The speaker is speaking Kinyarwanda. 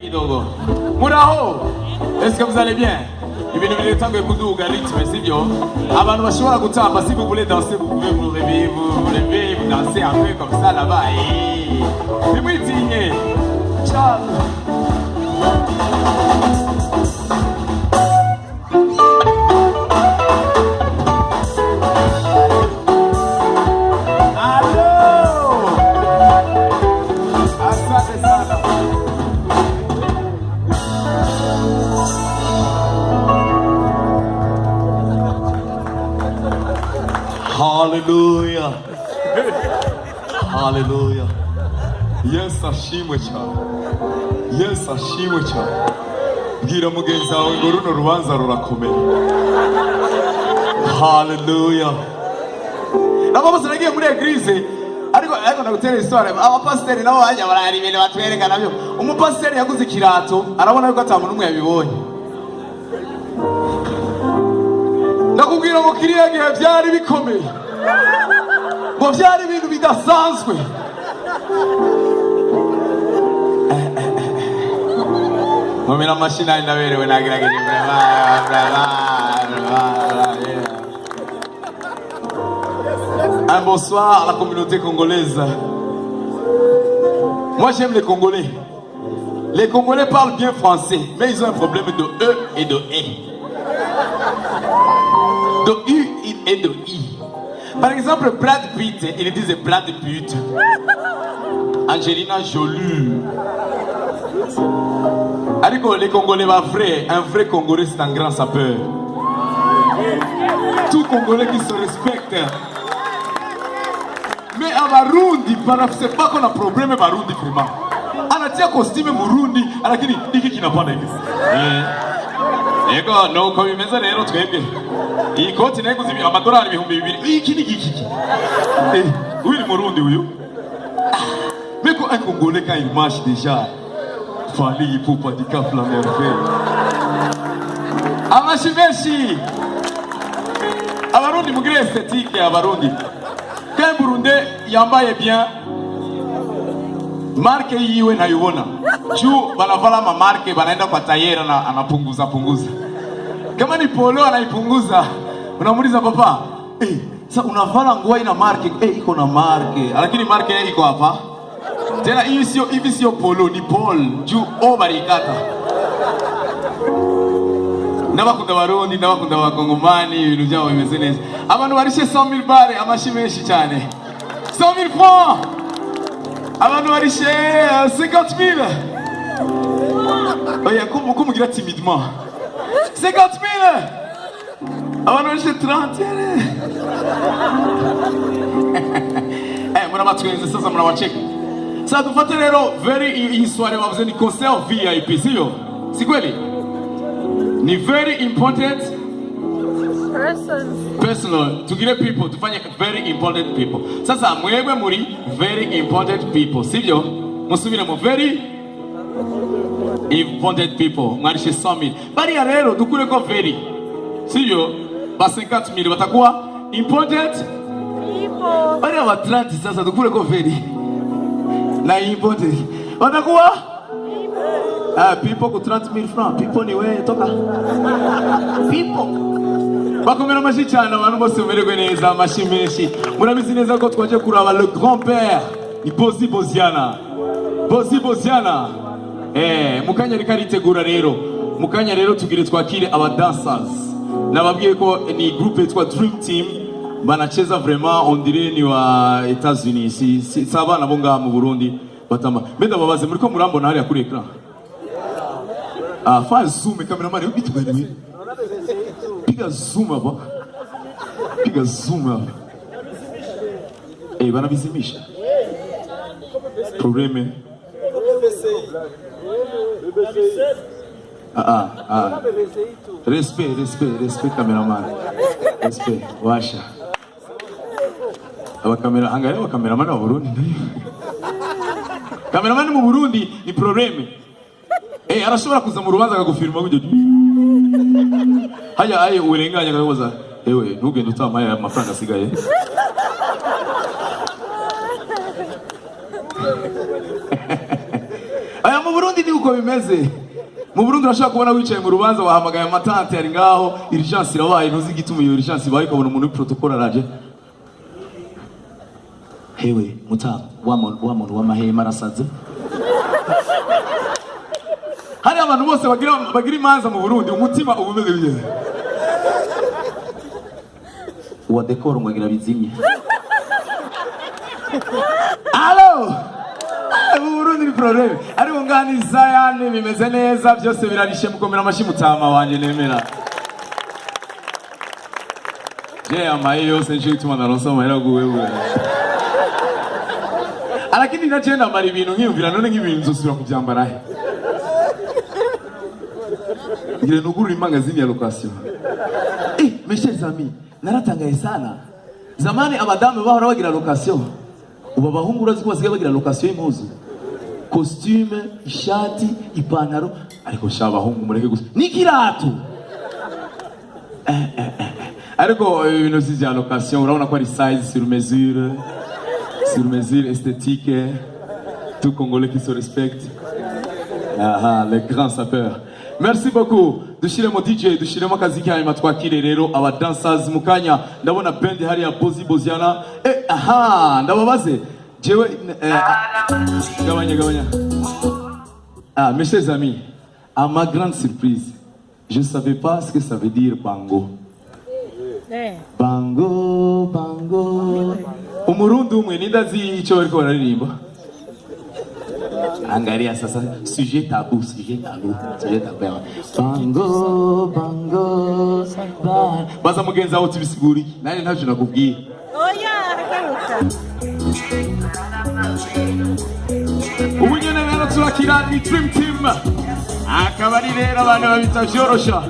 Muraho, est-ce que vous allez bien? Ibintu biretanguye kuduga rythme sivyo? Abantu bashobora gutamba si vous voulez danser vous pouvez vous lever, vous danser un peu comme ça là-bas. Nimwitinye. Ciao. Hallelujah. Hallelujah. Yes, ashimwe cyane. Yes, ashimwe cyane. Bwira mugenzi wawe ngo runo rubanza rurakomeye. Hallelujah. Nabo bose nagiye muri eglise ariko nagutera histoire abapasiteri nabo bajya barari ibintu batwereka nabyo. Umupasiteri yaguze ikirato arabona yuko atamuntu umwe yabibonye. Nakubwira ngo kiriya gihe byari bikomeye ngo byari ibintu bidasanzwe. Mumira mashina ndaberewe nagerageje Un bonsoir à la communauté congolaise. Moi j'aime les Congolais. Les Congolais parlent bien français, mais ils ont un problème de E et de E. De U et de I. Par exemple, Brad Pitt, ils disent Brad Pitt. Angelina Jolie. Alors les Congolais un vrai Congolais c'est un grand sapeur. Tout Congolais qui se respecte. Mais à Barundi, c'est pas qu'on a problème à Barundi vraiment. Anatia costume Murundi, alakini diki kinapanda hivi. Ego no ko bimeze rero twebwe. Iyi koti nayo kuzibi amadolari 2,000. Iki ni giki. Uyu Murundi uyu. Mais quand un Congolais quand il marche déjà, fallait pour pas dire la merveille. Amashimeshi. Abarundi mugire esthétique abarundi. Quand Burundais yambaye bien, marque yiwe nayibona. Juu banavala ma marque banaenda kwa tayera na anapunguza. Kama ni polo anaipunguza, unamuuliza papa, sasa unavala nguo ina marque, iko na marque, lakini marque iko hapa. Tena hivi sio polo ni pol, juu barikata. Nabakunda Barundi, nabakunda Bakongomani, ibintu byabo bimeze neza. Abantu barishe 100,000 bare amashimeshi cyane. 100,000 francs. Abantu barishe 50,000. Oya kumugira timidement. 50,000. Abantu barishe 30. Murabatwenze sasa murabacheka. Sasa tufate rero very soirée bavuze ni concert VIP sio? Si kweli? Ni very important personal tugire people tufanye very important people. Sasa mwebwe muri very important people sivyo? Musubire mu very important people mwarishe 100,000. Bari ya rero dukure ko very sivyo? Ba 50,000 batakuwa important people. Bari wa 30 sasa dukure ko very na important batakuwa people ku 30,000 francs. People ni wewe toka. People. Bakomera amashi cyane abantu bose umererwe neza amashi menshi. Murabizi neza ko twaje kuraba le grand-père ni Bozi Boziana. Mukanya rikaritegura rero. Mukanya rero tugire twakire aba dancers. Nababwiye ko ni groupe yitwa Dream Team. Banacheza vraiment on dirait ni wa États-Unis. Si abana bo ngaha mu Burundi batamba. Mbenda babaze muri ko murambona hari kuri écran. Faz zoom cameraman eu bitu gani. Piga zoom hapa. Piga zoom hapa. Banabizimisha. Probleme. Respect cameraman. Respect. Washa. Angalia cameraman wa Burundi. Cameraman mu Burundi ni probleme. Arashobora kuza mu rubanza akagufirma gutyo. Haya urenganya akabaza, ntugende utamaye amafaranga asigaye. Aya mu Burundi ni uko nuko bimeze. Mu Burundi urashaka kubona wicaye mu rubanza wahamagaye amatante ari ngaho urgence irabaye ntuzi gituma iyo urgence baye kabona umuntu protocol araje. Hewe muta wa muntu w'amahema arasaze. Hari abantu bose bagira imanza mu Burundi umutima ubumeze biye. Wa decor ngo agira bizimye. Allo! Mu Burundi ni problème. Ariko ngani Zayane bimeze neza byose birarishe mukomera amashi mutama wanje nemera. Je amaye yose nje ituma naronsa amahera guwewe. Alakini nachenda mari ibintu nkiyumvira none nk'ibintu nzosubira kubyambara he. Ngire nuguru imangazini ya location. Mes chers amis, naratangaye sana. Zamani abadamu bahora bagira location. Ubu abahungu urazi ko basigaye bagira location y'impuzu. Costume, ishati, ipantaro, ariko shaba abahungu mureke gusa. Nikirato. Ariko ibintu z'ya location urabona ko ari size sur mesure esthétique, tout Congolais qui se respecte. Les grands sapeurs. Merci beaucoup. Dushiremo DJ, dushiremo akazi kanyuma twakire rero aba dancers mukanya. Ndabona band hari ya Bozi Boziana. Ndababaze. Jewe gabanya. Mes chers amis, à ma grande surprise, je ne savais pas ce que ça veut dire bango. Bango. Umurundi umwe nindazi icyo bariko bararirimba. Angalia sasa sujet tabou. Bango. Baza mugenzi aho tubisiguri. Nani ntacyo nakubwiye. Ubu nyene rero turakira ni Dream Team. Akabari rero abantu babita vyorosha.